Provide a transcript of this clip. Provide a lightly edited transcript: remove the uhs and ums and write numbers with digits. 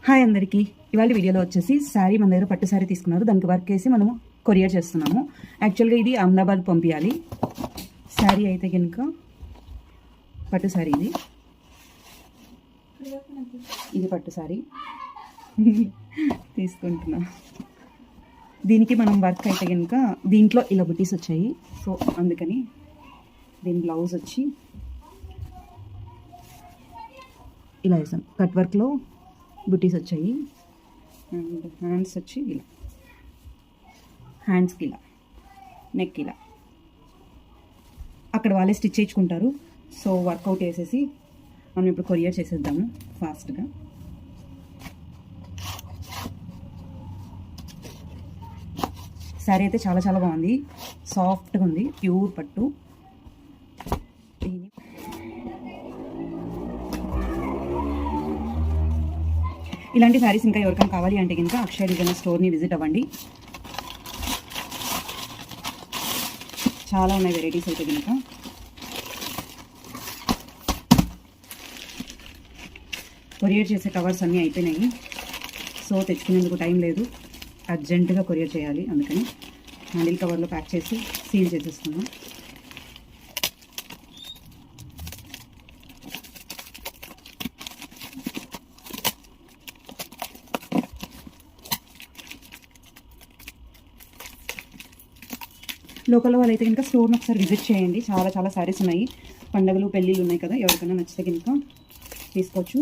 Hi అందరికీ. ఇవాళ వీడియోలో వచ్చేసి శారీ మన దగ్గర పట్టు శారీ తీసుకున్నారు, దానికి వర్క్ వేసి మనము కొరియర్ చేస్తున్నాము. యాక్చువల్గా ఇది అహ్మదాబాద్ పంపించాలి. శారీ అయితే కనుక పట్టు శారీ, ఇది పట్టు శారీ తీసుకుంటున్నా. దీనికి మనం వర్క్ అయితే కనుక దీంట్లో ఇలా బుటీస్ వచ్చాయి, సో అందుకని దీని బ్లౌజ్ వచ్చి ఇలా వేసాం. కట్ వర్క్లో బుటీస్ వచ్చాయి అండ్ హ్యాండ్స్ వచ్చి ఇలా, హ్యాండ్స్కి ఇలా, నెక్ ఇలా. అక్కడ వాళ్ళే స్టిచ్ చేయించుకుంటారు. సో వర్కౌట్ వేసేసి మనం ఇప్పుడు కొరియర్ చేసేద్దాము ఫాస్ట్గా. శారీ అయితే చాలా చాలా బాగుంది, సాఫ్ట్గా ఉంది, ప్యూర్ పట్టు. ఇలాంటి శారీస్ ఇంకా ఎవరికైనా కావాలి అంటే కనుక అక్షయ డిజైనర్ స్టోర్ని విజిట్ అవ్వండి. చాలా ఉన్నాయి వెరైటీస్ అయితే కనుక. కొరియర్ చేసే కవర్స్ అన్నీ అయిపోయినాయి, సో తెచ్చుకునేందుకు టైం లేదు, అర్జెంటుగా కొరియర్ చేయాలి. అందుకని హ్యాండిల్ కవర్లో ప్యాక్ చేసి సీల్ చేసేస్తున్నాం. లోకల్ వాళ్ళైతే కనుక స్టోర్ని ఒకసారి విజిట్ చేయండి. చాలా చాలా శారీస్ ఉన్నాయి, పండుగలు పెళ్ళిళ్ళు ఉన్నాయి కదా, ఎవరికైనా నచ్చితే కనుక తీసుకోవచ్చు.